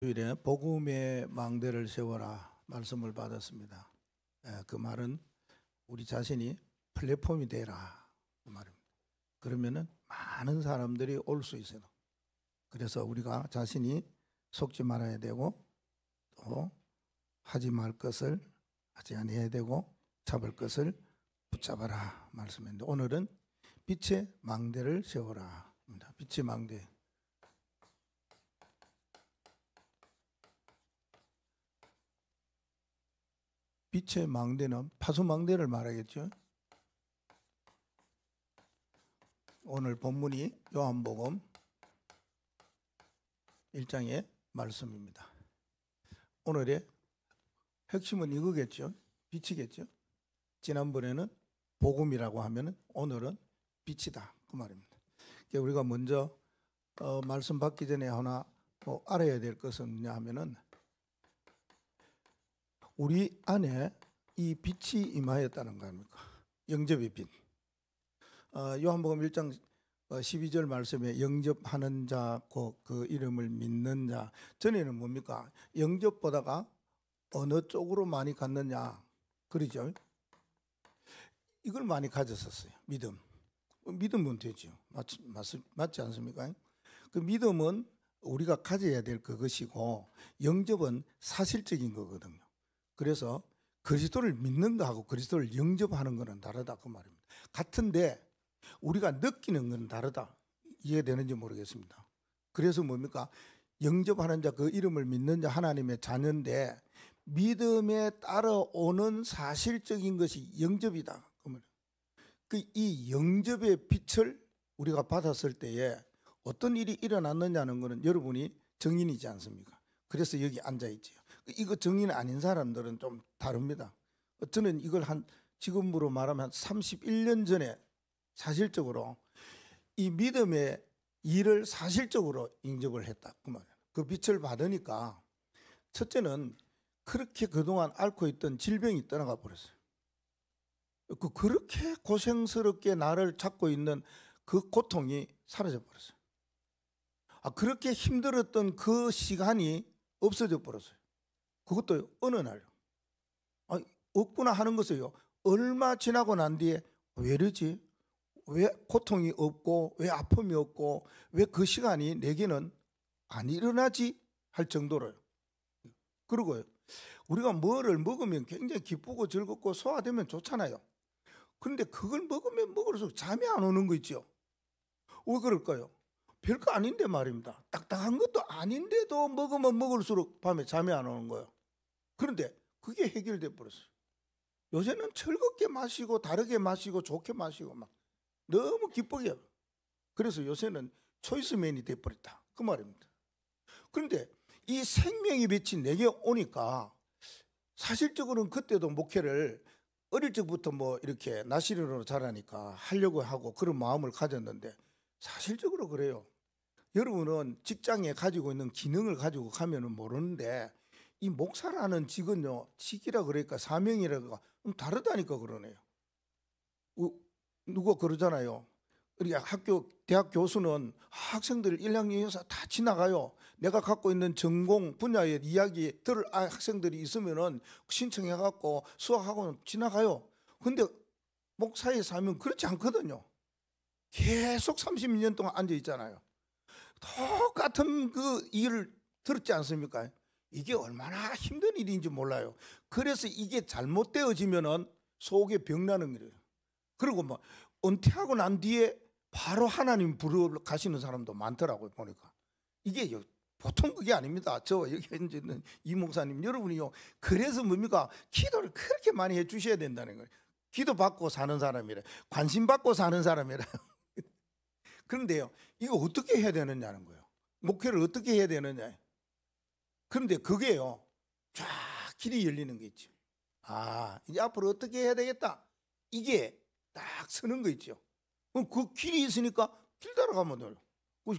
주일에 복음의 망대를 세워라 말씀을 받았습니다. 그 말은 우리 자신이 플랫폼이 되라 그 말입니다. 그러면은 많은 사람들이 올 수 있어요. 그래서 우리가 자신이 속지 말아야 되고 또 하지 말 것을 하지 아니해야 되고 잡을 것을 붙잡아라 말씀인데, 오늘은 빛의 망대를 세워라 입니다. 빛의 망대. 빛의 망대는 파수망대를 말하겠죠. 오늘 본문이 요한복음 1장의 말씀입니다. 오늘의 핵심은 이거겠죠. 빛이겠죠. 지난번에는 복음이라고 하면 오늘은 빛이다 그 말입니다. 우리가 먼저 말씀 받기 전에 하나 알아야 될 것은 뭐냐 하면은, 우리 안에 이 빛이 임하였다는 거 아닙니까? 영접의 빛. 요한복음 1장 12절 말씀에 영접하는 자, 그 이름을 믿는 자. 전에는 뭡니까? 영접보다가 어느 쪽으로 많이 갔느냐, 그러죠. 이걸 많이 가졌었어요. 믿음은 되죠. 맞지 않습니까? 그 믿음은 우리가 가져야 될 그것이고, 영접은 사실적인 거거든요. 그래서 그리스도를 믿는 거하고 그리스도를 영접하는 거는 다르다 그 말입니다. 같은데 우리가 느끼는 건 다르다. 이해되는지 모르겠습니다. 그래서 뭡니까? 영접하는 자, 그 이름을 믿는 자, 하나님의 자녀인데 믿음에 따라오는 사실적인 것이 영접이다. 이 영접의 빛을 우리가 받았을 때에 어떤 일이 일어났느냐는 것은 여러분이 증인이지 않습니까? 그래서 여기 앉아있지요. 이거 증인 아닌 사람들은 좀 다릅니다. 저는 이걸 지금으로 말하면 31년 전에 사실적으로 이 믿음의 일을 사실적으로 인접을 했다 그 말이에요. 그 빛을 받으니까 첫째는 그렇게 그동안 앓고 있던 질병이 떠나가 버렸어요. 그렇게 고생스럽게 나를 찾고 있는 그 고통이 사라져 버렸어요. 그렇게 힘들었던 그 시간이 없어져 버렸어요. 그것도 어느 날 없구나 하는 것을요, 얼마 지나고 난 뒤에 왜 이러지? 왜 고통이 없고 왜 아픔이 없고 왜 그 시간이 내게는 안 일어나지? 할 정도로요. 그리고요, 우리가 뭐를 먹으면 굉장히 기쁘고 즐겁고 소화되면 좋잖아요. 그런데 그걸 먹으면 먹을수록 잠이 안 오는 거 있죠. 왜 그럴까요? 별거 아닌데 말입니다. 딱딱한 것도 아닌데도 먹으면 먹을수록 밤에 잠이 안 오는 거예요. 그런데 그게 해결돼 버렸어요. 요새는 즐겁게 마시고 다르게 마시고 좋게 마시고 막 너무 기쁘게. 그래서 요새는 초이스맨이 돼 버렸다 그 말입니다. 그런데 이 생명의 빛이 내게 오니까, 사실적으로는 그때도 목회를 어릴 적부터 이렇게 나시린으로 자라니까 하려고 하고 그런 마음을 가졌는데, 사실적으로 그래요. 여러분은 직장에 가지고 있는 기능을 가지고 가면은 모르는데, 이 목사라는 직은요, 직이라 그러니까 사명이라가 좀 다르다니까 그러네요. 누가 그러잖아요. 우리 대학 교수는 학생들 1학년 2학년 다 지나가요. 내가 갖고 있는 전공 분야의 이야기 들을 학생들이 있으면은 신청해갖고 수학하고는 지나가요. 근데 목사의 삶은 그렇지 않거든요. 계속 30년 동안 앉아 있잖아요. 똑같은 그 일을 들었지 않습니까? 이게 얼마나 힘든 일인지 몰라요. 그래서 이게 잘못되어지면은 속에 병나는 일이에요. 그리고 은퇴하고 난 뒤에 바로 하나님 부르러 가시는 사람도 많더라고요. 보니까 이게 보통 그게 아닙니다. 저 여기 있는 이 목사님 여러분이요, 그래서 뭡니까? 기도를 그렇게 많이 해주셔야 된다는 거예요. 기도 받고 사는 사람이래, 관심 받고 사는 사람이라. 그런데요, 이거 어떻게 해야 되느냐는 거예요. 목회를 어떻게 해야 되느냐. 그런데 그게요, 쫙 길이 열리는 게 있죠. 이제 앞으로 어떻게 해야 되겠다, 이게 딱 서는 거 있죠. 그 길이 있으니까 길 따라가면 돼요.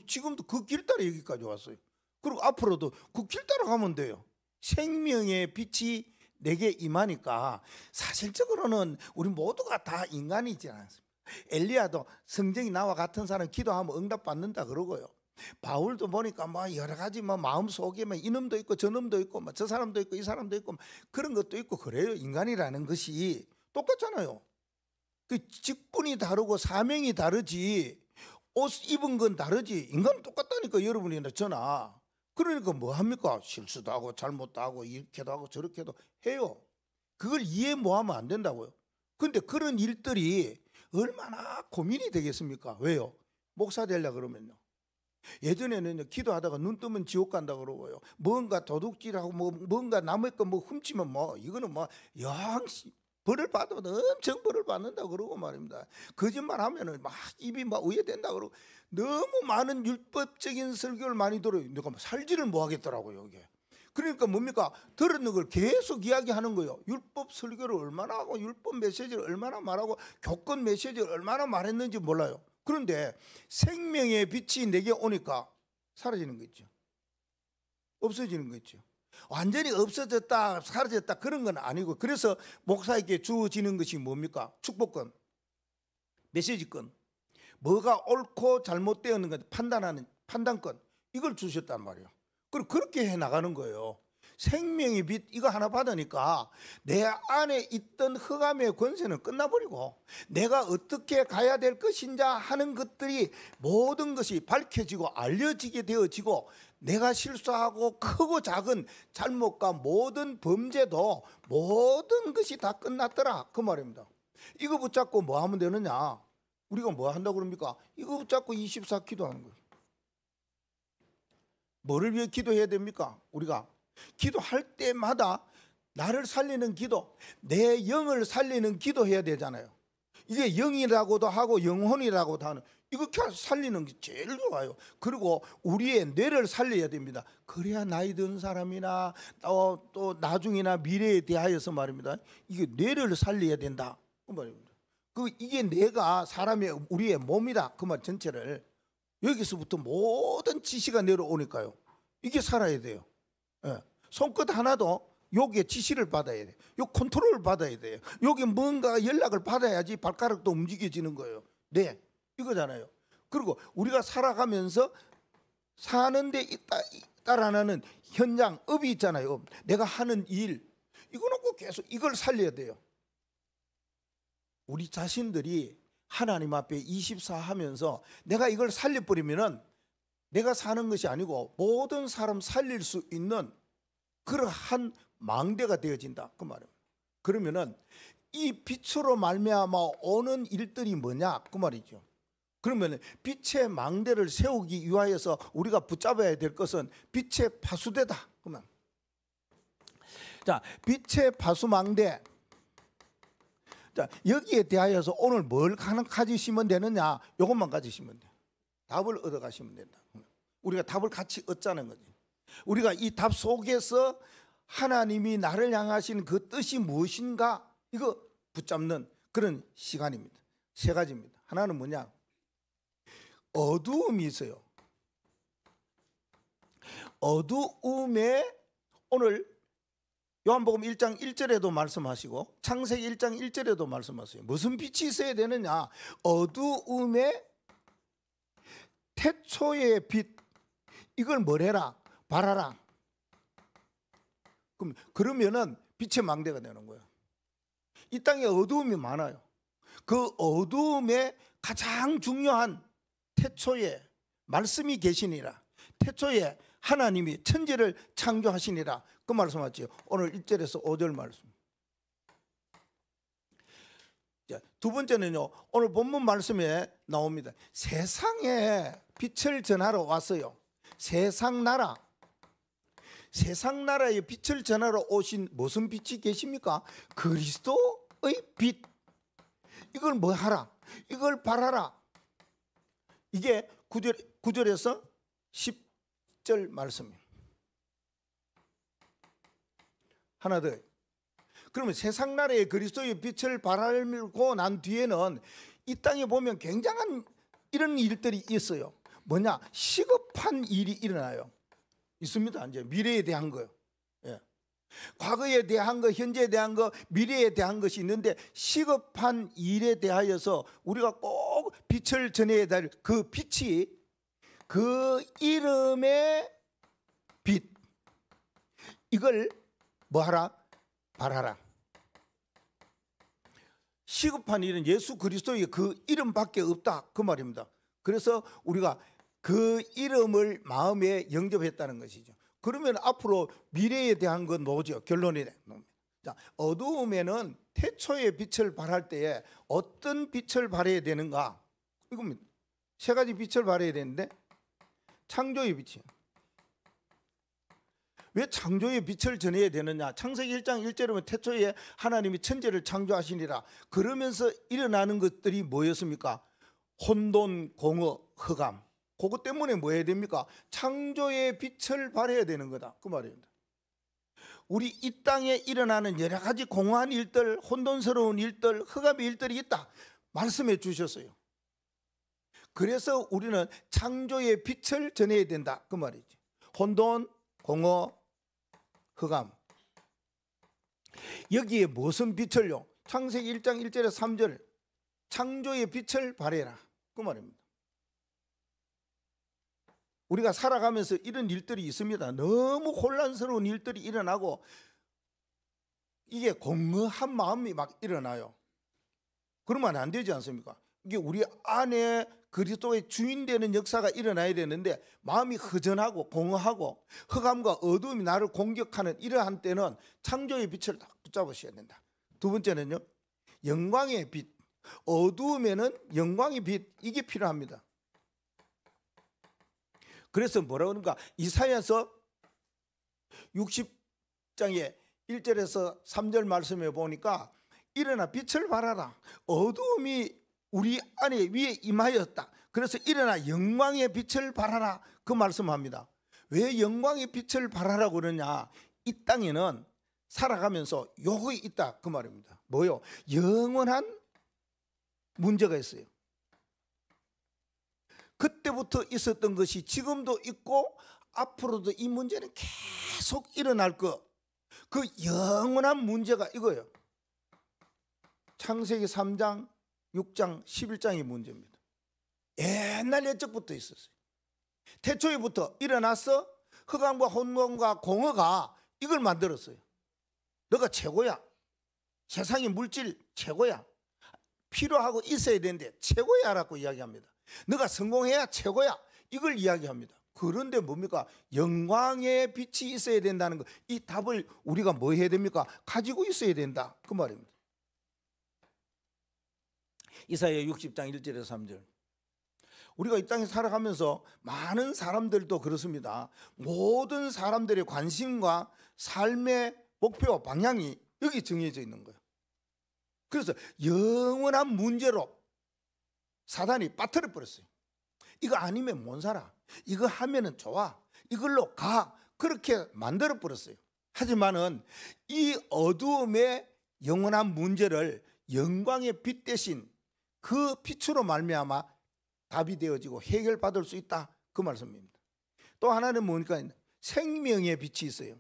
지금도 그 길 따라 여기까지 왔어요. 그리고 앞으로도 그 길 따라가면 돼요. 생명의 빛이 내게 임하니까, 사실적으로는 우리 모두가 다 인간이지 않습니까? 엘리야도 성경이 나와 같은 사람 기도하면 응답받는다 그러고요. 바울도 보니까 뭐 여러 가지 뭐 마음 속에 뭐 이놈도 있고 저놈도 있고 뭐 저 사람도 있고 이 사람도 있고 그런 것도 있고 그래요. 인간이라는 것이 똑같잖아요. 그 직분이 다르고 사명이 다르지 옷 입은 건 다르지 인간은 똑같다니까. 여러분이나 저나. 그러니까 뭐 합니까? 실수도 하고 잘못도 하고 이렇게도 하고 저렇게도 해요. 그걸 이해 못하면 안 된다고요. 근데 그런 일들이 얼마나 고민이 되겠습니까? 왜요? 목사 되려고 그러면요. 예전에는 기도하다가 눈 뜨면 지옥 간다 그러고요. 뭔가 도둑질하고 뭔가 남의 거 뭐 훔치면 뭐 이거는 뭐 영시 벌을 받으면 엄청 벌을 받는다 그러고 말입니다. 거짓말하면은 막 입이 막 우회된다 그러고 너무 많은 율법적인 설교를 많이 들어요. 내가 살지를 못하겠더라고요 이게. 그러니까 뭡니까? 들었는 걸 계속 이야기하는 거예요. 율법 설교를 얼마나 하고 율법 메시지를 얼마나 말하고 교권 메시지를 얼마나 말했는지 몰라요. 그런데 생명의 빛이 내게 오니까 사라지는 거 있죠. 없어지는 거 있죠. 완전히 없어졌다 사라졌다 그런 건 아니고, 그래서 목사에게 주어지는 것이 뭡니까? 축복권, 메시지권, 뭐가 옳고 잘못되었는가 판단하는 판단권, 이걸 주셨단 말이에요. 그리고 그렇게 해나가는 거예요. 생명의 빛 이거 하나 받으니까 내 안에 있던 흑암의 권세는 끝나버리고 내가 어떻게 가야 될 것인가 하는 것들이 모든 것이 밝혀지고 알려지게 되어지고 내가 실수하고 크고 작은 잘못과 모든 범죄도 모든 것이 다 끝났더라 그 말입니다. 이거 붙잡고 뭐 하면 되느냐? 우리가 뭐 한다고 그럽니까? 이거 붙잡고 24 기도하는 거예요. 뭐를 위해 기도해야 됩니까? 우리가 기도할 때마다 나를 살리는 기도, 내 영을 살리는 기도해야 되잖아요. 이게 영이라고도 하고 영혼이라고도 하는, 이거 살리는 게 제일 좋아요. 그리고 우리의 뇌를 살려야 됩니다. 그래야 나이 든 사람이나 또 나중이나 미래에 대하여서 말입니다. 이게 뇌를 살려야 된다 그 말입니다. 이게 뇌가 사람의 우리의 몸이다 그 말 전체를. 여기서부터 모든 지시가 내려오니까요. 이게 살아야 돼요. 예. 손끝 하나도 여기에 지시를 받아야 돼요. 요 컨트롤을 받아야 돼요. 여기 뭔가 연락을 받아야지 발가락도 움직여지는 거예요. 네, 이거잖아요. 그리고 우리가 살아가면서 사는데 따라나는 현장, 업이 있잖아요. 내가 하는 일, 이거 놓고 계속 이걸 살려야 돼요. 우리 자신들이 하나님 앞에 24 하면서 내가 이걸 살려버리면은 내가 사는 것이 아니고 모든 사람 살릴 수 있는 그러한 망대가 되어진다 그 말이에요. 그러면은 이 빛으로 말미암아 오는 일들이 뭐냐 그 말이죠. 그러면 빛의 망대를 세우기 위하여서 우리가 붙잡아야 될 것은 빛의 파수대다 그만. 자, 빛의 파수망대. 자, 여기에 대하여서 오늘 뭘 가지시면 되느냐? 이것만 가지시면 돼. 답을 얻어 가시면 된다. 우리가 답을 같이 얻자는 거지. 우리가 이 답 속에서 하나님이 나를 향하신 그 뜻이 무엇인가 이거 붙잡는 그런 시간입니다. 세 가지입니다. 하나는 뭐냐? 어두움이 있어요. 어두움에 오늘 요한복음 1장 1절에도 말씀하시고 창세기 1장 1절에도 말씀하세요. 무슨 빛이 있어야 되느냐? 어두움에 태초의 빛, 이걸 뭐래라? 바라라. 그러면은 빛의 망대가 되는 거예요. 이 땅에 어두움이 많아요. 그 어두움에 가장 중요한 태초에 말씀이 계시니라. 태초에 하나님이 천지를 창조하시니라. 그 말씀하죠. 오늘 1절에서 5절 말씀. 두 번째는요, 오늘 본문 말씀에 나옵니다. 세상에 빛을 전하러 왔어요. 세상 나라. 세상 나라에 빛을 전하러 오신 무슨 빛이 계십니까? 그리스도의 빛. 이걸 뭐 하라? 이걸 바라라. 이게 9절에서 10절 말씀이에요. 하나 더. 그러면 세상 나라에 그리스도의 빛을 바라고 난 뒤에는 이 땅에 보면 굉장한 이런 일들이 있어요. 뭐냐? 시급한 일이 일어나요. 있습니다. 이제 미래에 대한 거요. 예. 과거에 대한 거, 현재에 대한 거, 미래에 대한 것이 있는데 시급한 일에 대하여서 우리가 꼭 빛을 전해야 될 그 빛이 그 이름의 빛, 이걸 뭐하라? 발하라. 시급한 일은 예수 그리스도의 그 이름밖에 없다, 그 말입니다. 그래서 우리가 그 이름을 마음에 영접했다는 것이죠. 그러면 앞으로 미래에 대한 건 뭐죠? 결론이 돼. 자, 어두움에는 태초의 빛을 발할 때에 어떤 빛을 발해야 되는가? 이겁니다. 세 가지 빛을 발해야 되는데, 창조의 빛이에요. 왜 창조의 빛을 전해야 되느냐? 창세기 1장 1절에 보면 태초에 하나님이 천지를 창조하시니라. 그러면서 일어나는 것들이 뭐였습니까? 혼돈, 공허, 흑암. 그것 때문에 뭐 해야 됩니까? 창조의 빛을 발해야 되는 거다, 그 말입니다. 우리 이 땅에 일어나는 여러 가지 공허한 일들, 혼돈스러운 일들, 흑암의 일들이 있다 말씀해 주셨어요. 그래서 우리는 창조의 빛을 전해야 된다, 그 말이지. 혼돈, 공허, 흑암. 여기에 무슨 빛을요? 창세기 1장 1절에 3절, 창조의 빛을 발해라, 그 말입니다. 우리가 살아가면서 이런 일들이 있습니다. 너무 혼란스러운 일들이 일어나고 이게 공허한 마음이 막 일어나요. 그러면 안 되지 않습니까? 이게 우리 안에 그리스도의 주인 되는 역사가 일어나야 되는데 마음이 허전하고 공허하고 흑암과 어두움이 나를 공격하는 이러한 때는 창조의 빛을 딱 붙잡으셔야 된다. 두 번째는요, 영광의 빛. 어두움에는 영광의 빛, 이게 필요합니다. 그래서 뭐라고 그러니까 이사야서 60장에 1절에서 3절 말씀에 보니까 일어나 빛을 발하라. 어두움이 우리 안에 위에 임하였다. 그래서 일어나 영광의 빛을 발하라, 그 말씀합니다. 왜 영광의 빛을 발하라고 그러냐? 이 땅에는 살아가면서 요거 있다, 그 말입니다. 뭐요? 영원한 문제가 있어요. 그때부터 있었던 것이 지금도 있고 앞으로도 이 문제는 계속 일어날 것. 그 영원한 문제가 이거예요. 창세기 3장, 6장, 11장의 문제입니다. 옛날 옛적부터 있었어요. 태초에부터 일어나서 흑암과 혼돈과 공허가 이걸 만들었어요. 너가 최고야. 세상의 물질 최고야. 필요하고 있어야 되는데 최고야 라고 이야기합니다. 너가 성공해야 최고야, 이걸 이야기합니다. 그런데 뭡니까? 영광의 빛이 있어야 된다는 거. 이 답을 우리가 뭐 해야 됩니까? 가지고 있어야 된다, 그 말입니다. 이사야 60장 1절에서 3절. 우리가 이 땅에 살아가면서 많은 사람들도 그렇습니다. 모든 사람들의 관심과 삶의 목표와 방향이 여기 정해져 있는 거예요. 그래서 영원한 문제로 사단이 빠뜨려 버렸어요. 이거 아니면 못 살아. 이거 하면은 좋아. 이걸로 가. 그렇게 만들어 버렸어요. 하지만은 이 어두움의 영원한 문제를 영광의 빛 대신 그 빛으로 말미암아 답이 되어지고 해결받을 수 있다, 그 말씀입니다. 또 하나는 뭡니까? 생명의 빛이 있어요.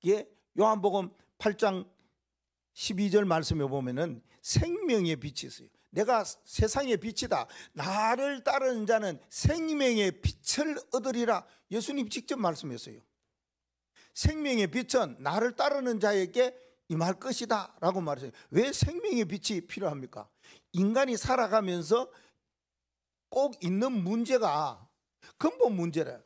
예, 요한복음 8장 12절 말씀에 보면은 생명의 빛이 있어요. 내가 세상의 빛이다. 나를 따르는 자는 생명의 빛을 얻으리라. 예수님 직접 말씀했어요. 생명의 빛은 나를 따르는 자에게 임할 것이다 라고 말했어요. 왜 생명의 빛이 필요합니까? 인간이 살아가면서 꼭 있는 문제가 근본 문제래.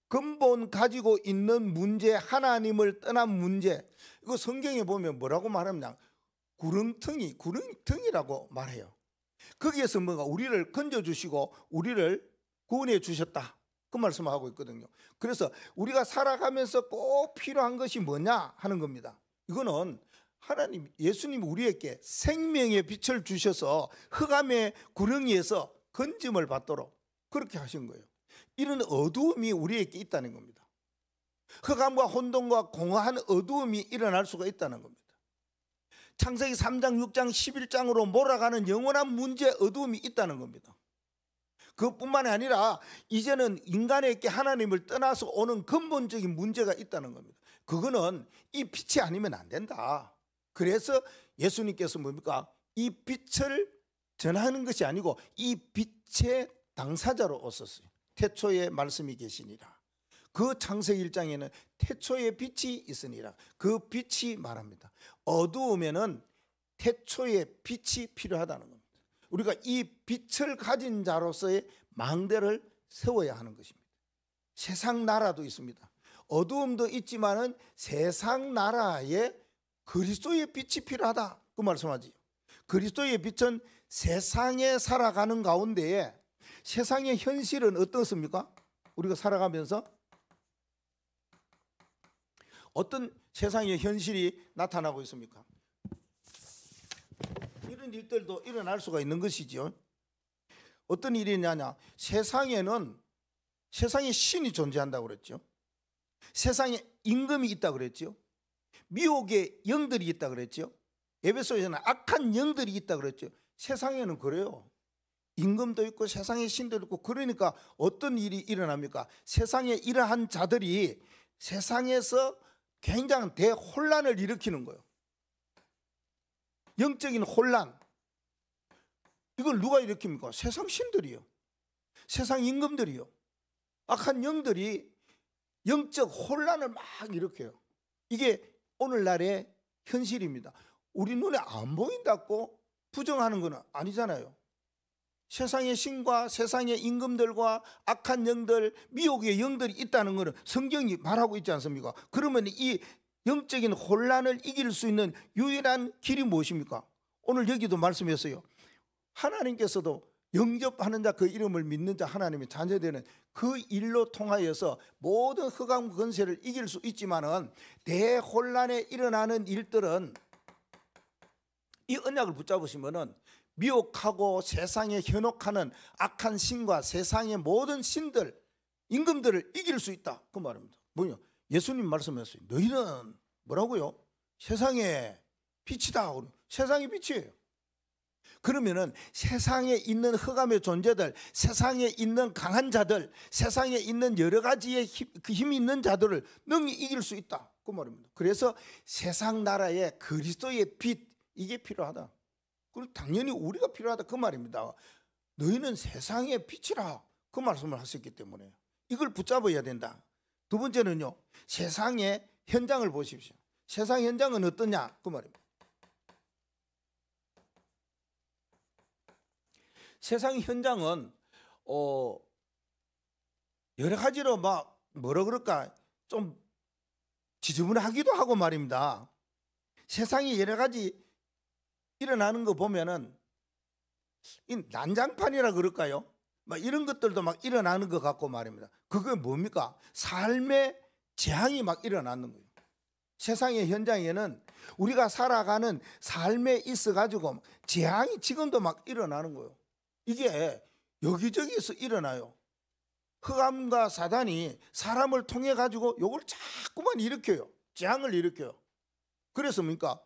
근본 가지고 있는 문제, 하나님을 떠난 문제. 이거 성경에 보면 뭐라고 말하냐? 구렁텅이라고 말해요. 거기에서 뭐가 우리를 건져주시고 우리를 구원해 주셨다, 그 말씀하고 있거든요. 그래서 우리가 살아가면서 꼭 필요한 것이 뭐냐 하는 겁니다. 이거는 하나님, 예수님이 우리에게 생명의 빛을 주셔서 흑암의 구렁이에서 건짐을 받도록 그렇게 하신 거예요. 이런 어두움이 우리에게 있다는 겁니다. 흑암과 혼돈과 공허한 어두움이 일어날 수가 있다는 겁니다. 창세기 3장, 6장, 11장으로 몰아가는 영원한 문제, 어두움이 있다는 겁니다. 그것뿐만 아니라 이제는 인간에게 하나님을 떠나서 오는 근본적인 문제가 있다는 겁니다. 그거는 이 빛이 아니면 안 된다, 그래서 예수님께서 뭡니까? 이 빛을 전하는 것이 아니고 이 빛의 당사자로 오셨어요. 태초에 말씀이 계시니라. 그 창세기 1장에는 태초에 빛이 있으니라. 그 빛이 말합니다. 어두우면은 태초에 빛이 필요하다는 겁니다. 우리가 이 빛을 가진 자로서의 망대를 세워야 하는 것입니다. 세상 나라도 있습니다. 어두움도 있지만은 세상 나라에 그리스도의 빛이 필요하다, 그 말씀하지요. 그리스도의 빛은 세상에 살아가는 가운데에 세상의 현실은 어떻습니까? 우리가 살아가면서 어떤 세상의 현실이 나타나고 있습니까? 이런 일들도 일어날 수가 있는 것이죠. 어떤 일이냐냐, 세상에는 세상에 신이 존재한다고 그랬죠. 세상에 임금이 있다고 그랬죠. 미혹의 영들이 있다고 그랬죠. 에베소에서는 악한 영들이 있다고 그랬죠. 세상에는 그래요. 임금도 있고 세상에 신도 있고. 그러니까 어떤 일이 일어납니까? 세상에 이러한 자들이 세상에서 굉장한 대혼란을 일으키는 거예요. 영적인 혼란. 이걸 누가 일으킵니까? 세상 신들이요. 세상 임금들이요. 악한 영들이 영적 혼란을 막 일으켜요. 이게 오늘날의 현실입니다. 우리 눈에 안 보인다고 부정하는 건 아니잖아요. 세상의 신과 세상의 임금들과 악한 영들, 미혹의 영들이 있다는 것은 성경이 말하고 있지 않습니까? 그러면 이 영적인 혼란을 이길 수 있는 유일한 길이 무엇입니까? 오늘 여기도 말씀했어요. 하나님께서도 영접하는 자, 그 이름을 믿는 자, 하나님의 자녀되는 그 일로 통하여서 모든 흑암 권세를 이길 수 있지만은 대혼란에 일어나는 일들은 이 언약을 붙잡으시면은 미혹하고 세상에 현혹하는 악한 신과 세상의 모든 신들, 임금들을 이길 수 있다, 그 말입니다. 뭐냐? 예수님 말씀하셨어요. 너희는 뭐라고요? 세상의 빛이다. 세상의 빛이에요. 그러면은 세상에 있는 흑암의 존재들, 세상에 있는 강한 자들, 세상에 있는 여러 가지의 힘이 있는 자들을 능히 이길 수 있다, 그 말입니다. 그래서 세상 나라에 그리스도의 빛, 이게 필요하다. 그리고 당연히 우리가 필요하다, 그 말입니다. 너희는 세상의 빛이라, 그 말씀을 하셨기 때문에 이걸 붙잡아야 된다. 두 번째는요, 세상의 현장을 보십시오. 세상 현장은 어떠냐, 그 말입니다. 세상 현장은 여러 가지로 막 뭐라 그럴까, 좀 지저분하기도 하고 말입니다. 세상에 여러 가지 일어나는 거 보면은 이 난장판이라 그럴까요? 막 이런 것들도 막 일어나는 것 같고 말입니다. 그게 뭡니까? 삶의 재앙이 막 일어나는 거예요. 세상의 현장에는 우리가 살아가는 삶에 있어 가지고 재앙이 지금도 막 일어나는 거예요. 이게 여기저기에서 일어나요. 흑암과 사단이 사람을 통해 가지고 요걸 자꾸만 일으켜요. 재앙을 일으켜요. 그래서 뭡니까?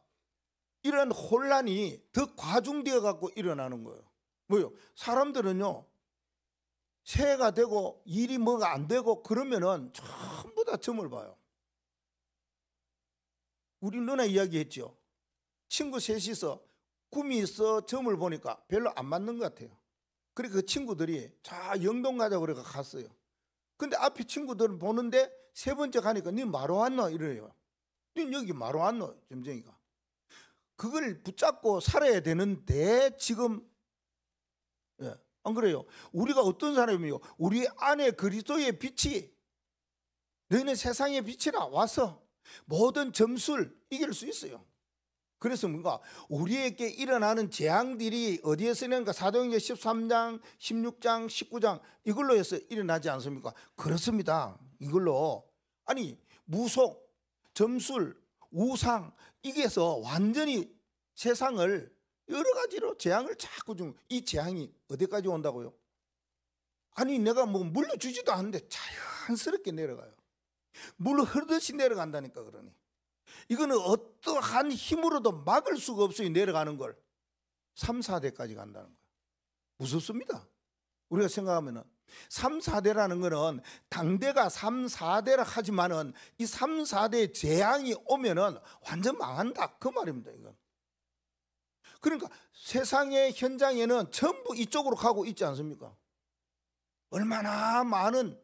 이런 혼란이 더 과중되어 갖고 일어나는 거예요. 뭐요? 사람들은요, 새해가 되고 일이 뭐가 안 되고 그러면은 전부 다 점을 봐요. 우리 누나 이야기했죠. 친구 셋이서 꿈이 있어 점을 보니까 별로 안 맞는 것 같아요. 그래서 그 친구들이 자 영동 가자고 그래서 갔어요. 근데 앞에 친구들은 보는데 세 번째 가니까 니 마로 왔노 이래요. 니 여기 마로 왔노 점쟁이가. 그걸 붙잡고 살아야 되는데 지금 안 그래요? 우리가 어떤 사람이요? 우리 안에 그리스도의 빛이, 너희는 세상의 빛이라 와서 모든 점수를 이길 수 있어요. 그래서 뭔가 우리에게 일어나는 재앙들이 어디에서 일어나는가? 사도행전 13장, 16장, 19장 이걸로 해서 일어나지 않습니까? 그렇습니다. 이걸로 아니 무속, 점술, 우상 이게서 완전히 세상을 여러 가지로 재앙을 자꾸 좀, 이 재앙이 어디까지 온다고요? 아니 내가 뭐 물려주지도 않는데 자연스럽게 내려가요. 물 흐르듯이 내려간다니까. 그러니 이거는 어떠한 힘으로도 막을 수가 없어요. 내려가는 걸 3, 4대까지 간다는 거예요. 무섭습니다. 우리가 생각하면은 3, 4대라는 거는 당대가 3, 4대라 하지만은 이 3, 4대 재앙이 오면은 완전 망한다 그 말입니다. 이건. 그러니까 세상의 현장에는 전부 이쪽으로 가고 있지 않습니까? 얼마나 많은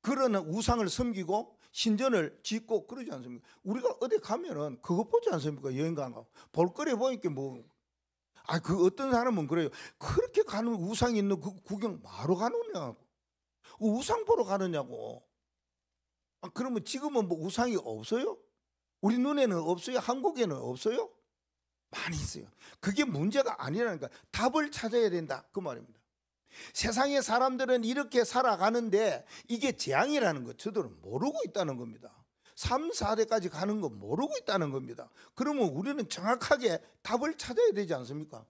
그런 우상을 섬기고 신전을 짓고 그러지 않습니까? 우리가 어디 가면은 그거 보지 않습니까? 여행 가고 볼거리 보니까 뭐 그 어떤 사람은 그래요. 그렇게 가는 우상 있는 그 구경 뭐하러 가느냐고. 우상 보러 가느냐고. 그러면 지금은 뭐 우상이 없어요? 우리 눈에는 없어요? 한국에는 없어요? 많이 있어요. 그게 문제가 아니라니까. 답을 찾아야 된다 그 말입니다. 세상의 사람들은 이렇게 살아가는데 이게 재앙이라는 거 저들은 모르고 있다는 겁니다. 3, 4대까지 가는 거 모르고 있다는 겁니다. 그러면 우리는 정확하게 답을 찾아야 되지 않습니까?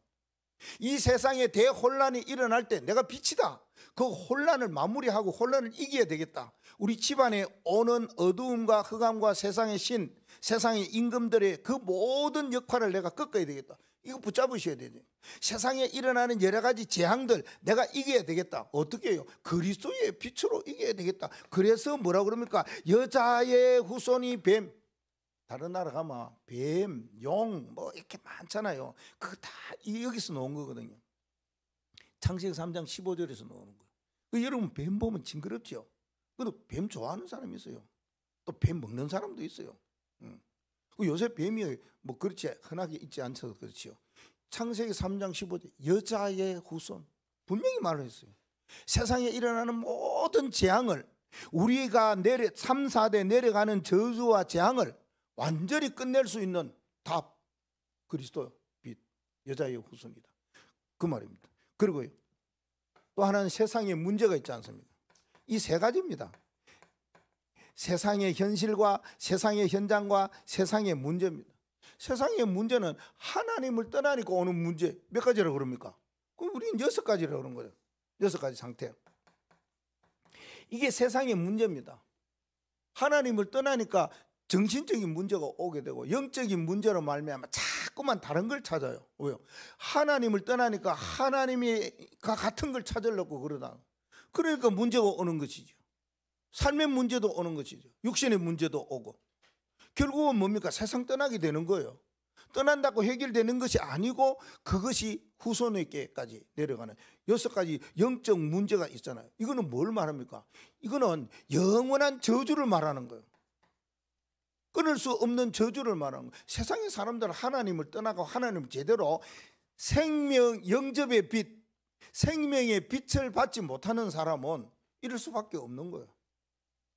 이 세상에 대혼란이 일어날 때 내가 빛이다. 그 혼란을 마무리하고 혼란을 이겨야 되겠다. 우리 집안에 오는 어두움과 흑암과 세상의 신, 세상의 임금들의 그 모든 역할을 내가 꺾어야 되겠다. 이거 붙잡으셔야 되죠. 세상에 일어나는 여러 가지 재앙들 내가 이겨야 되겠다. 어떻게 해요? 그리스도의 빛으로 이겨야 되겠다. 그래서 뭐라 그럽니까? 여자의 후손이 뱀. 다른 나라 가면 뱀, 용 뭐 이렇게 많잖아요. 그거 다 여기서 놓은 거거든요. 창세기 3장 15절에서 놓는 거예요. 여러분 뱀 보면 징그럽죠. 그래도 뱀 좋아하는 사람이 있어요. 또 뱀 먹는 사람도 있어요. 요새 뱀이 뭐 그렇지 흔하게 있지 않아서 그렇지요. 창세기 3장 15절 여자의 후손 분명히 말을 했어요. 세상에 일어나는 모든 재앙을 우리가 3, 4대 내려가는 저주와 재앙을 완전히 끝낼 수 있는 답 그리스도 빛 여자의 후손이다 그 말입니다. 그리고 또 하나는 세상에 문제가 있지 않습니까? 이 세 가지입니다. 세상의 현실과 세상의 현장과 세상의 문제입니다. 세상의 문제는 하나님을 떠나니까 오는 문제 몇 가지라고 그럽니까? 그럼 우리는 6가지라고 그런 거예요. 6가지 상태. 이게 세상의 문제입니다. 하나님을 떠나니까 정신적인 문제가 오게 되고 영적인 문제로 말미암아 자꾸만 다른 걸 찾아요. 왜요? 하나님을 떠나니까 하나님이 같은 걸 찾으려고 그러다. 그러니까 문제가 오는 것이죠. 삶의 문제도 오는 것이죠. 육신의 문제도 오고. 결국은 뭡니까? 세상 떠나게 되는 거예요. 떠난다고 해결되는 것이 아니고 그것이 후손에게까지 내려가는 6가지 영적 문제가 있잖아요. 이거는 뭘 말합니까? 이거는 영원한 저주를 말하는 거예요. 끊을 수 없는 저주를 말하는 거예요. 세상의 사람들은 하나님을 떠나고 하나님을 제대로 생명 영접의 빛, 생명의 빛을 받지 못하는 사람은 이럴 수밖에 없는 거예요.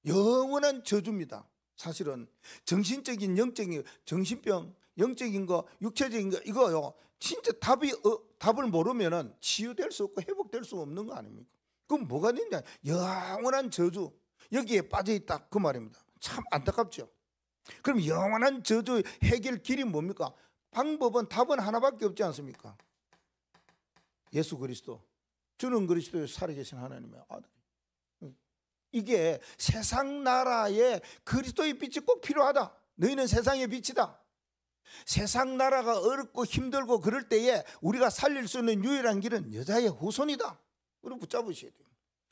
영원한 저주입니다. 사실은 정신적인 영적인 정신병, 영적인 거, 육체적인 거 이거요. 진짜 답을 모르면은 치유될 수 없고 회복될 수 없는 거 아닙니까? 그럼 뭐가 되냐? 영원한 저주 여기에 빠져 있다 그 말입니다. 참 안타깝죠. 그럼 영원한 저주 해결 길이 뭡니까? 방법은 답은 하나밖에 없지 않습니까? 예수 그리스도, 주는 그리스도의 살아계신 하나님의 아들. 이게 세상 나라에 그리스도의 빛이 꼭 필요하다. 너희는 세상의 빛이다. 세상 나라가 어렵고 힘들고 그럴 때에 우리가 살릴 수 있는 유일한 길은 여자의 후손이다. 그리고 붙잡으셔야 돼요.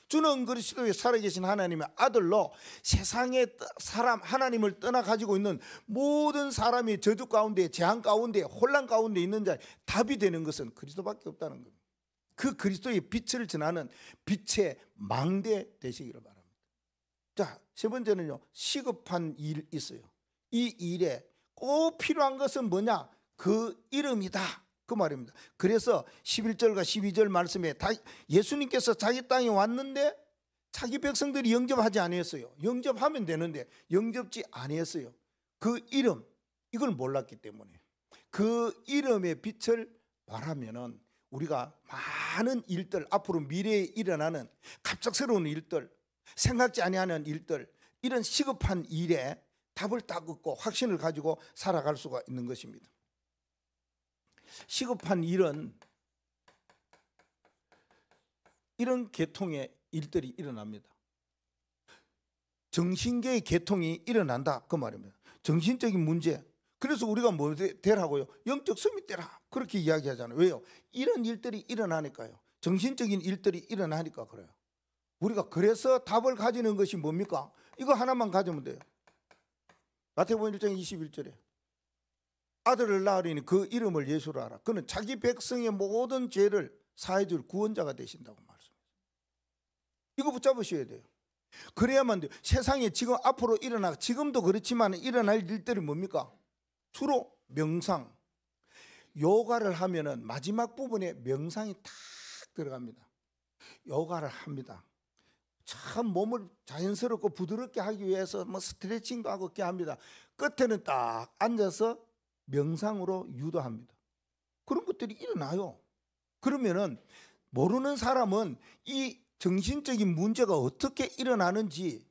주는 그리스도의 살아계신 하나님의 아들로 세상의 사람 하나님을 떠나 가지고 있는 모든 사람이 저주 가운데 재앙 가운데 혼란 가운데 있는 자에 답이 되는 것은 그리스도밖에 없다는 겁니다. 그 그리스도의 빛을 전하는 빛의 망대 되시기를 바랍니다. 자, 세 번째는요. 시급한 일 있어요. 이 일에 꼭 필요한 것은 뭐냐? 그 이름이다. 그 말입니다. 그래서 11절과 12절 말씀에 예수님께서 자기 땅에 왔는데 자기 백성들이 영접하지 아니했어요. 영접하면 되는데 영접지 아니했어요. 그 이름 이걸 몰랐기 때문에 그 이름의 빛을 바라면은 우리가 많은 일들 앞으로 미래에 일어나는 갑작스러운 일들 생각지 아니하는 일들 이런 시급한 일에 답을 딱 얻고 확신을 가지고 살아갈 수가 있는 것입니다. 시급한 일은 이런 계통의 일들이 일어납니다. 정신계의 계통이 일어난다 그 말입니다. 정신적인 문제. 그래서 우리가 뭐 되라고요? 영적 수미 되라 그렇게 이야기하잖아요. 왜요? 이런 일들이 일어나니까요. 정신적인 일들이 일어나니까 그래요. 우리가 그래서 답을 가지는 것이 뭡니까? 이거 하나만 가지면 돼요. 마태복음 1장 21절에 아들을 낳으리니 그 이름을 예수라 하라. 그는 자기 백성의 모든 죄를 사해 줄 구원자가 되신다고 말씀해요. 이거 붙잡으셔야 돼요. 그래야만 돼요. 세상에 지금 앞으로 일어나, 지금도 그렇지만 일어날 일들이 뭡니까? 주로 명상, 요가를 하면은 마지막 부분에 명상이 탁 들어갑니다. 요가를 합니다. 참 몸을 자연스럽고 부드럽게 하기 위해서 뭐 스트레칭도 하고 이렇게 합니다. 끝에는 딱 앉아서 명상으로 유도합니다. 그런 것들이 일어나요. 그러면은 모르는 사람은 이 정신적인 문제가 어떻게 일어나는지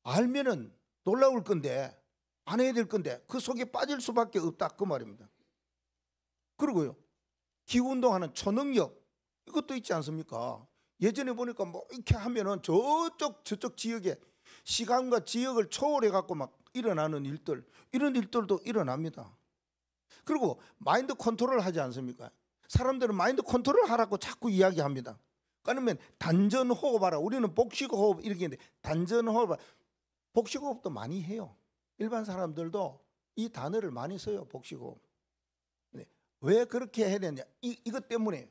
알면은 놀라울 건데, 안 해야 될 건데 그 속에 빠질 수밖에 없다, 그 말입니다. 그리고요, 기운동하는 초능력, 이것도 있지 않습니까? 예전에 보니까 뭐 이렇게 하면은 저쪽 지역에 시간과 지역을 초월해 갖고 막 일어나는 일들, 이런 일들도 일어납니다. 그리고 마인드 컨트롤 하지 않습니까? 사람들은 마인드 컨트롤 하라고 자꾸 이야기합니다. 그러면 단전 호흡하라. 우리는 복식 호흡 이렇게 했는데 단전 호흡, 복식 호흡도 많이 해요. 일반 사람들도 이 단어를 많이 써요, 복식 호흡. 왜 그렇게 해야 되냐? 이것 때문에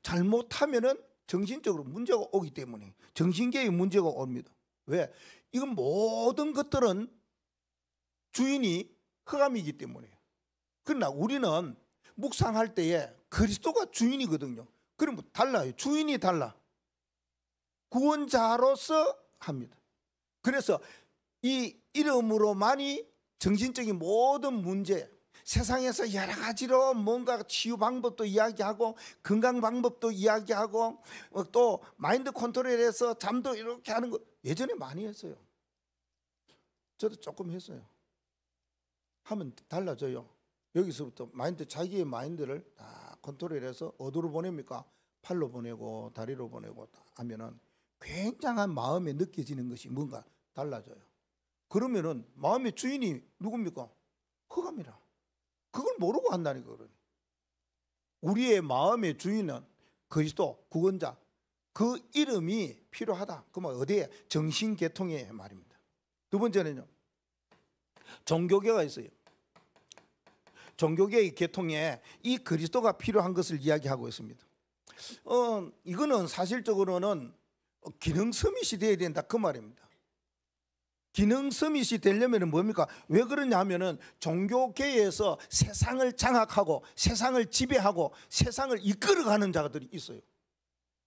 잘못하면은 정신적으로 문제가 오기 때문에, 정신계의 문제가 옵니다. 왜? 이건 모든 것들은 주인이 흑암이기 때문에요. 그러나 우리는 묵상할 때에 그리스도가 주인이거든요. 그러면 달라요. 주인이 달라. 구원자로서 합니다. 그래서 이 이름으로만이 정신적인 모든 문제, 세상에서 여러 가지로 뭔가 치유 방법도 이야기하고 건강 방법도 이야기하고 또 마인드 컨트롤에서 잠도 이렇게 하는 거 예전에 많이 했어요. 저도 조금 했어요. 하면 달라져요. 여기서부터 마인드, 자기의 마인드를 다 컨트롤해서 어디로 보냅니까? 팔로 보내고 다리로 보내고 하면은 굉장한 마음에 느껴지는 것이 뭔가 달라져요. 그러면은 마음의 주인이 누굽니까? 흑암이라. 그걸 모르고 한다니까. 우리의 마음의 주인은 그리스도 구원자, 그 이름이 필요하다. 그 말 어디에? 정신계통의 말입니다. 두 번째는요, 종교계가 있어요. 종교계의 계통에 이 그리스도가 필요한 것을 이야기하고 있습니다. 이거는 사실적으로는 기능 서밋이 되어야 된다, 그 말입니다. 기능 서밋이 되려면 뭡니까? 왜 그러냐 하면은 종교계에서 세상을 장악하고 세상을 지배하고 세상을 이끌어가는 자들이 있어요.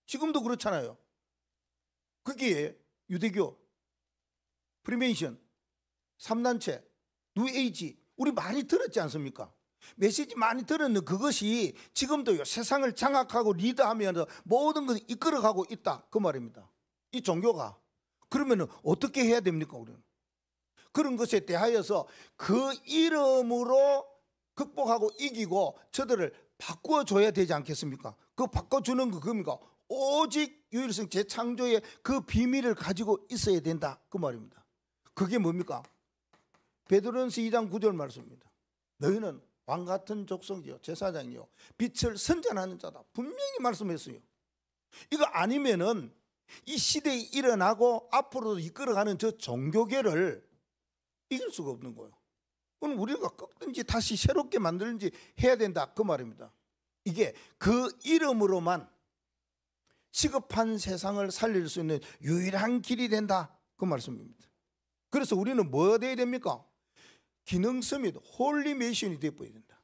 지금도 그렇잖아요. 그게 유대교, 프리메이션, 삼단체, 뉴에이지, 우리 많이 들었지 않습니까? 메시지 많이 들었는 그것이 지금도요, 세상을 장악하고 리드하면서 모든 것을 이끌어가고 있다, 그 말입니다. 이 종교가. 그러면 어떻게 해야 됩니까? 우리는 그런 것에 대하여서 그 이름으로 극복하고 이기고 저들을 바꿔줘야 되지 않겠습니까? 그 바꿔주는 거 그겁니까? 오직 유일성 재창조의 그 비밀을 가지고 있어야 된다, 그 말입니다. 그게 뭡니까? 베드로전서 2장 9절 말씀입니다. 너희는 왕같은 족속이요 제사장이요 빛을 선전하는 자다, 분명히 말씀했어요. 이거 아니면은 이 시대에 일어나고 앞으로 이끌어가는 저 종교계를 이길 수가 없는 거예요. 그럼 우리가 꺾든지 다시 새롭게 만들든지 해야 된다, 그 말입니다. 이게 그 이름으로만 시급한 세상을 살릴 수 있는 유일한 길이 된다, 그 말씀입니다. 그래서 우리는 뭐가 돼야 됩니까? 기능성 및 홀리메이션이 되어야 된다.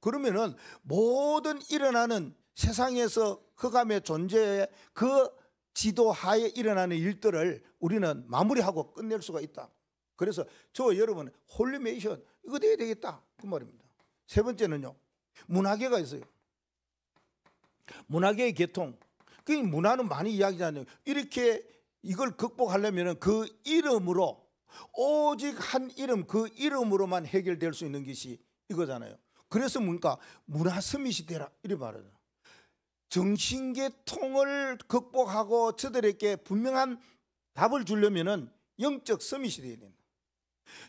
그러면은 모든 일어나는 세상에서 흑암의 존재의 그 지도하에 일어나는 일들을 우리는 마무리하고 끝낼 수가 있다. 그래서 저 여러분 홀리메이션 이거 돼야 되겠다, 그 말입니다. 세 번째는요, 문화계가 있어요. 문화계의 계통. 그 문화는 많이 이야기하잖아요. 이렇게 이걸 극복하려면 그 이름으로, 오직 한 이름, 그 이름으로만 해결될 수 있는 것이 이거잖아요. 그래서 뭔가 문화 서밋이 되라, 이래 말하죠. 정신계통을 극복하고 저들에게 분명한 답을 주려면은 영적 서밋이 되어야 된다.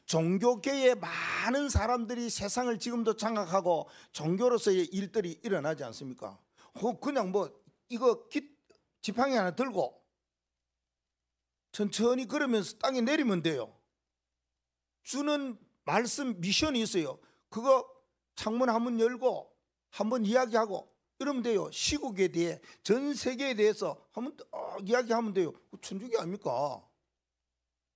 종교계에 많은 사람들이 세상을 지금도 장악하고 종교로서의 일들이 일어나지 않습니까? 그냥 뭐 이거 지팡이 하나 들고 천천히 걸으면서 땅에 내리면 돼요. 주는 말씀 미션이 있어요. 그거 창문 한번 열고 한번 이야기하고 이러면 돼요. 시국에 대해, 전 세계에 대해서 한번 이야기하면 돼요. 천주교 아닙니까?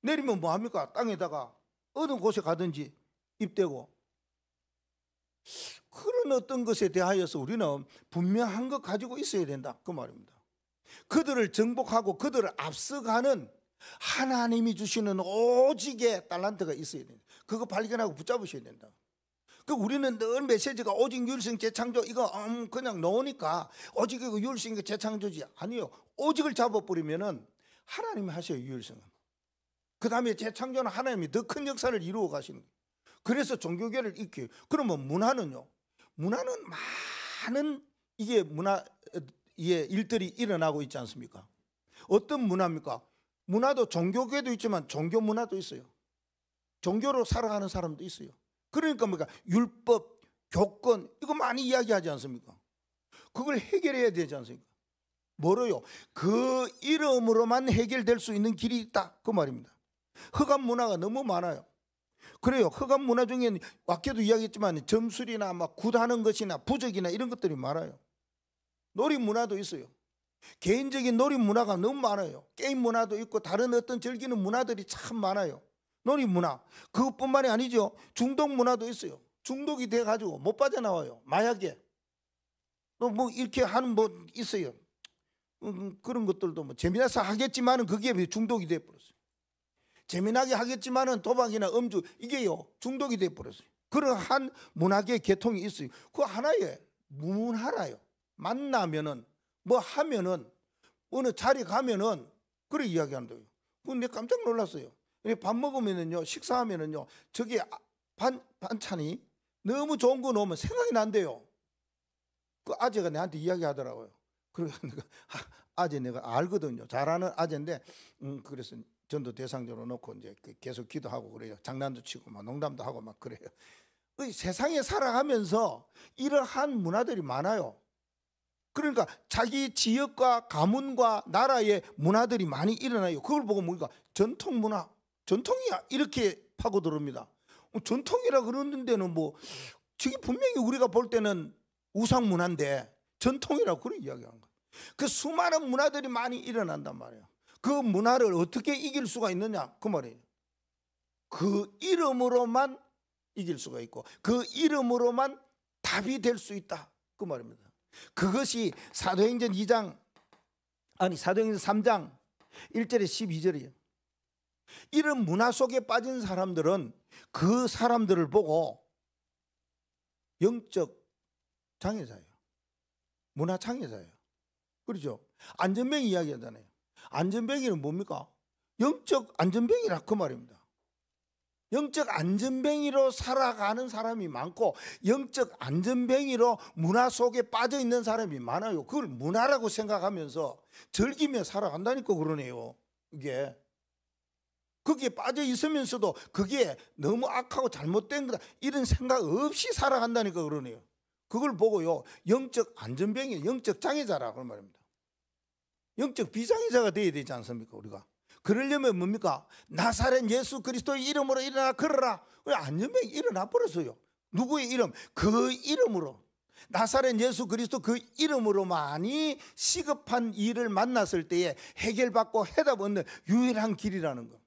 내리면 뭐 합니까? 땅에다가 어느 곳에 가든지 입대고. 그런 어떤 것에 대하여서 우리는 분명한 것 가지고 있어야 된다, 그 말입니다. 그들을 정복하고 그들을 앞서가는 하나님이 주시는 오직의 달란트가 있어야 된다. 그거 발견하고 붙잡으셔야 된다. 그 우리는 늘 메시지가 오직 유일성 재창조, 이거 그냥 넣으니까 오직 이거 유일성 재창조지. 아니요, 오직을 잡아버리면은 하나님이 하셔요, 유일성은. 그 다음에 재창조는 하나님이 더 큰 역사를 이루어 가시는 거예요. 그래서 종교계를 익혀요. 그러면 문화는요, 문화는 많은 이게 문화의 일들이 일어나고 있지 않습니까? 어떤 문화입니까? 문화도 종교계도 있지만 종교 문화도 있어요. 종교로 살아가는 사람도 있어요. 그러니까 뭐가 율법, 교권 이거 많이 이야기하지 않습니까? 그걸 해결해야 되지 않습니까? 뭐로요? 그 이름으로만 해결될 수 있는 길이 있다, 그 말입니다. 흑암 문화가 너무 많아요. 그래요. 흑암 문화 중에는 아까도 이야기했지만 점술이나 막 굿하는 것이나 부적이나 이런 것들이 많아요. 놀이 문화도 있어요. 개인적인 놀이 문화가 너무 많아요. 게임 문화도 있고 다른 어떤 즐기는 문화들이 참 많아요. 놀이 문화 그것뿐만이 아니죠. 중독 문화도 있어요. 중독이 돼가지고 못 빠져나와요. 마약에 또 뭐 이렇게 하는 뭐 있어요. 그런 것들도 뭐 재미나서 하겠지만은 그게 중독이 돼버렸어요. 재미나게 하겠지만은 도박이나 음주 이게요 중독이 돼버렸어요. 그러한 문학의 계통이 있어요. 그 하나의 문화라요. 만나면은 뭐 하면은 어느 자리 가면은 그래 이야기한다고요. 그건 내가 깜짝 놀랐어요. 밥 먹으면은요, 식사하면은요, 저기 반찬이 너무 좋은 거 넣으면 생각이 난대요. 그 아재가 내한테 이야기하더라고요. 그래서 내가 아재 내가 알거든요. 잘 아는 아재인데 그래서 전도 대상자로 놓고 이제 계속 기도하고 그래요. 장난도 치고 막 농담도 하고 막 그래요. 세상에 살아가면서 이러한 문화들이 많아요. 그러니까 자기 지역과 가문과 나라의 문화들이 많이 일어나요. 그걸 보고 뭡니까? 전통 문화, 전통이야 이렇게 파고들습니다. 전통이라 그러는 데는 뭐 저게 분명히 우리가 볼 때는 우상 문화인데 전통이라고 그런 이야기하는 거예요. 그 수많은 문화들이 많이 일어난단 말이에요. 그 문화를 어떻게 이길 수가 있느냐 그 말이에요. 그 이름으로만 이길 수가 있고 그 이름으로만 답이 될 수 있다 그 말입니다. 그것이 사도행전 3장 1절에 12절이에요. 이런 문화 속에 빠진 사람들은 그 사람들을 보고 영적 장애자예요. 문화 장애자예요. 그렇죠? 안전뱅이 이야기하잖아요. 안전뱅이는 뭡니까? 영적 안전뱅이라 그 말입니다. 영적 안전뱅이로 살아가는 사람이 많고 영적 안전뱅이로 문화 속에 빠져 있는 사람이 많아요. 그걸 문화라고 생각하면서 즐기며 살아간다니까 그러네요. 이게 거기에 빠져 있으면서도 그게 너무 악하고 잘못된 거다 이런 생각 없이 살아간다니까 그러네요. 그걸 보고요 영적 안전뱅이, 영적 장애자라 그 말입니다. 영적 비장애자가 되어야 되지 않습니까 우리가? 그러려면 뭡니까? 나사렛 예수 그리스도의 이름으로 일어나 걸어라. 안전뱅이 일어나 버렸어요. 누구의 이름? 그 이름으로. 나사렛 예수 그리스도 그 이름으로만이 시급한 일을 만났을 때에 해결받고 해답 얻는 유일한 길이라는 거.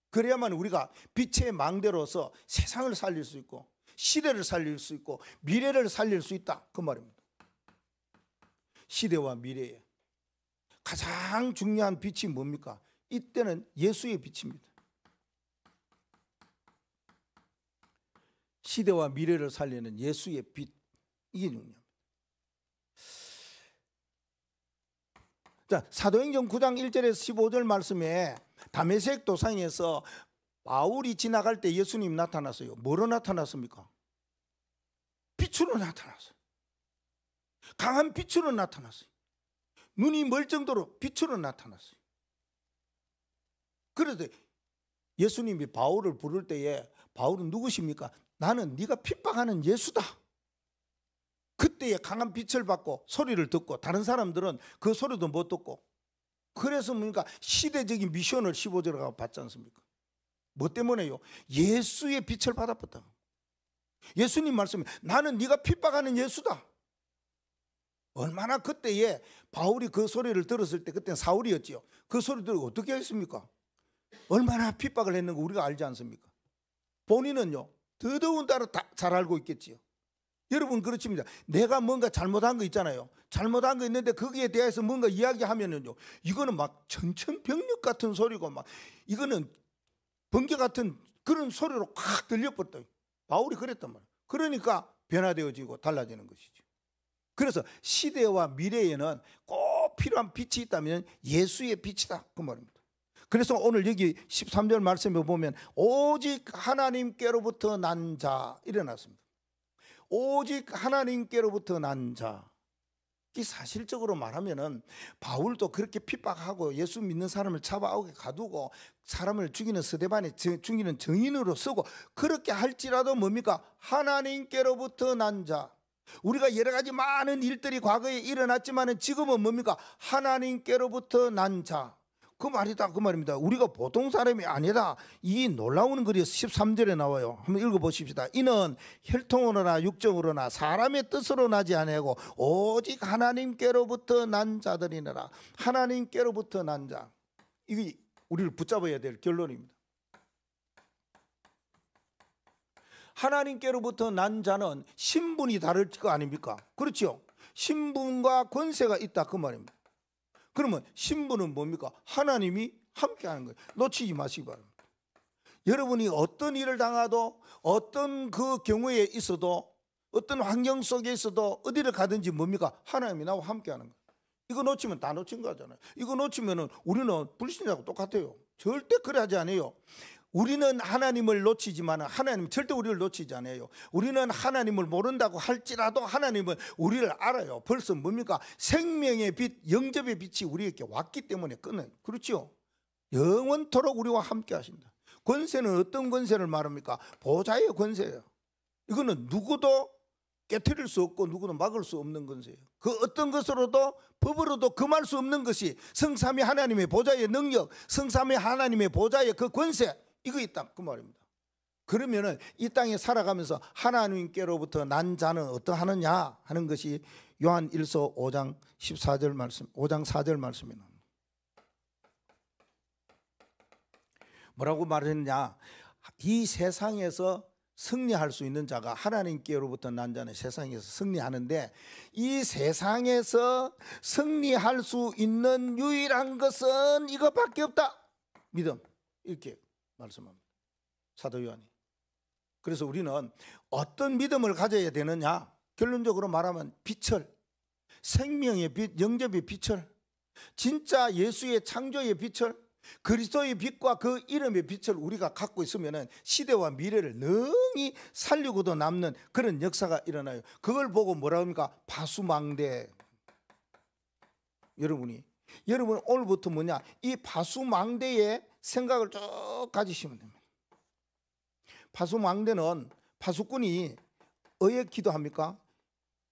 그래야만 우리가 빛의 망대로서 세상을 살릴 수 있고 시대를 살릴 수 있고 미래를 살릴 수 있다 그 말입니다. 시대와 미래에 가장 중요한 빛이 뭡니까? 이때는 예수의 빛입니다. 시대와 미래를 살리는 예수의 빛, 이게 중요합니다. 자, 사도행전 9장 1절에서 15절 말씀에 다메섹 도상에서 바울이 지나갈 때 예수님 나타났어요. 뭐로 나타났습니까? 빛으로 나타났어요. 강한 빛으로 나타났어요. 눈이 멀 정도로 빛으로 나타났어요. 그래서 예수님이 바울을 부를 때에 바울은 누구십니까? 나는 네가 핍박하는 예수다. 그때에 강한 빛을 받고 소리를 듣고 다른 사람들은 그 소리도 못 듣고 그래서 뭡니까? 시대적인 미션을 15절에 가서 받지 않습니까? 뭐 때문에요? 예수의 빛을 받았다. 예수님 말씀에 나는 네가 핍박하는 예수다. 얼마나 그때에 바울이 그 소리를 들었을 때, 그때는 사울이었지요. 그 소리 들고 어떻게 했습니까? 얼마나 핍박을 했는 거 우리가 알지 않습니까? 본인은요 더더군다나 잘 알고 있겠지요. 여러분 그렇습니다. 내가 뭔가 잘못한 거 있잖아요. 잘못한 거 있는데 거기에 대해서 뭔가 이야기하면은요, 이거는 막 천천벽력 같은 소리고 막 이거는 번개 같은 그런 소리로 확 들려버렸다. 바울이 그랬단 말이에요. 그러니까 변화되어지고 달라지는 것이죠. 그래서 시대와 미래에는 꼭 필요한 빛이 있다면 예수의 빛이다 그 말입니다. 그래서 오늘 여기 13절 말씀에 보면 오직 하나님께로부터 난 자 일어났습니다. 오직 하나님께로부터 난 자. 이 사실적으로 말하면은 바울도 그렇게 핍박하고 예수 믿는 사람을 잡아오게 가두고 사람을 죽이는 스데반에 죽이는 증인으로 쓰고 그렇게 할지라도 뭡니까? 하나님께로부터 난 자. 우리가 여러 가지 많은 일들이 과거에 일어났지만은 지금은 뭡니까? 하나님께로부터 난 자. 그 말이다 그 말입니다. 우리가 보통 사람이 아니다. 이 놀라운 글이 13절에 나와요. 한번 읽어보십시다. 이는 혈통으로나 육정으로나 사람의 뜻으로 나지 아니하고 오직 하나님께로부터 난 자들이니라. 하나님께로부터 난 자. 이게 우리를 붙잡아야 될 결론입니다. 하나님께로부터 난 자는 신분이 다를 거 아닙니까? 그렇죠? 신분과 권세가 있다 그 말입니다. 그러면 신분은 뭡니까? 하나님이 함께하는 거예요. 놓치지 마시기 바랍니다. 여러분이 어떤 일을 당하도 어떤 그 경우에 있어도 어떤 환경 속에 있어도 어디를 가든지 뭡니까? 하나님이 나와 함께하는 거예요. 이거 놓치면 다 놓친 거잖아요. 이거 놓치면 우리는 불신자하고 똑같아요. 절대 그래 하지 않아요. 우리는 하나님을 놓치지만 하나님은 절대 우리를 놓치지 않아요. 우리는 하나님을 모른다고 할지라도 하나님은 우리를 알아요. 벌써 뭡니까? 생명의 빛, 영접의 빛이 우리에게 왔기 때문에 끊어요. 그렇죠? 영원토록 우리와 함께 하신다. 권세는 어떤 권세를 말합니까? 보좌의 권세예요. 이거는 누구도 깨트릴 수 없고 누구도 막을 수 없는 권세예요. 그 어떤 것으로도 법으로도 금할 수 없는 것이 성삼위 하나님의 보좌의 능력, 성삼위 하나님의 보좌의 그 권세, 이거 있다 그 말입니다. 그러면은 이 땅에 살아가면서 하나님께로부터 난 자는 어떠하느냐 하는 것이 요한 1서 5장 14절 말씀, 5장 4절 말씀에 나옵니다. 뭐라고 말했느냐? 이 세상에서 승리할 수 있는 자가 하나님께로부터 난 자는 세상에서 승리하는데, 이 세상에서 승리할 수 있는 유일한 것은 이것밖에 없다. 믿음. 이렇게 말씀합니다. 사도 요한이. 그래서 우리는 어떤 믿음을 가져야 되느냐? 결론적으로 말하면 빛을, 생명의 빛, 영접의 빛을, 진짜 예수의 창조의 빛을, 그리스도의 빛과 그 이름의 빛을 우리가 갖고 있으면 시대와 미래를 능히 살리고도 남는 그런 역사가 일어나요. 그걸 보고 뭐라 합니까? 파수망대. 여러분 오늘부터 뭐냐? 이 파수망대의 생각을 쭉 가지시면 됩니다. 파수망대는 파수꾼이 어에 기도합니까?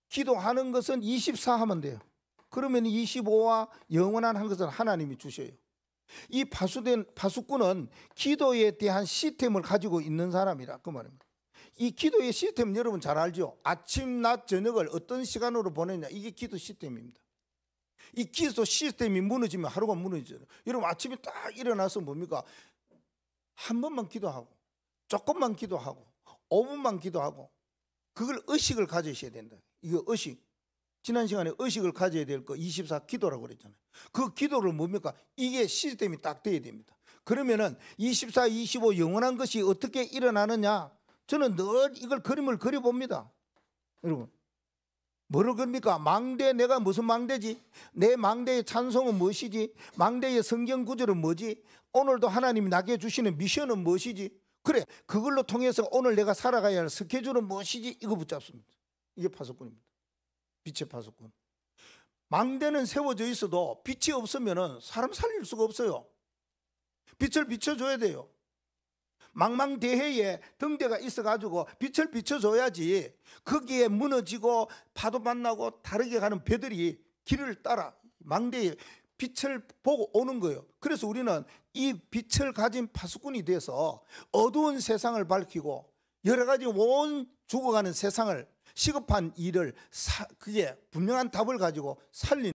기도하는 것은 24 하면 돼요. 그러면 25와 영원한 한 것은 하나님이 주셔요. 이 파수꾼은 기도에 대한 시스템을 가지고 있는 사람이라 그 말입니다. 이 기도의 시스템 여러분 잘 알죠? 아침, 낮, 저녁을 어떤 시간으로 보내냐, 이게 기도 시스템입니다. 이 기도 시스템이 무너지면 하루가 무너지잖아요. 여러분 아침에 딱 일어나서 뭡니까? 한 번만 기도하고 조금만 기도하고 5분만 기도하고 그걸 의식을 가지셔야 된다. 이거 의식. 지난 시간에 의식을 가져야 될 거 24 기도라고 그랬잖아요. 그 기도를 뭡니까? 이게 시스템이 딱 돼야 됩니다. 그러면은 24, 25 영원한 것이 어떻게 일어나느냐? 저는 늘 이걸 그림을 그려봅니다. 여러분 뭐를 그립니까? 망대, 내가 무슨 망대지? 내 망대의 찬송은 무엇이지? 망대의 성경 구절은 뭐지? 오늘도 하나님이 나에게 주시는 미션은 무엇이지? 그래, 그걸로 통해서 오늘 내가 살아가야 할 스케줄은 무엇이지? 이거 붙잡습니다. 이게 파수꾼입니다. 빛의 파수꾼. 망대는 세워져 있어도 빛이 없으면 사람 살릴 수가 없어요. 빛을 비춰줘야 돼요. 망망대해에 등대가 있어가지고 빛을 비춰줘야지 거기에 무너지고 파도 만나고 다르게 가는 배들이 길을 따라 망대에 빛을 보고 오는 거예요. 그래서 우리는 이 빛을 가진 파수꾼이 돼서 어두운 세상을 밝히고 여러 가지 온 죽어가는 세상을 시급한 일을 그게 분명한 답을 가지고 살리는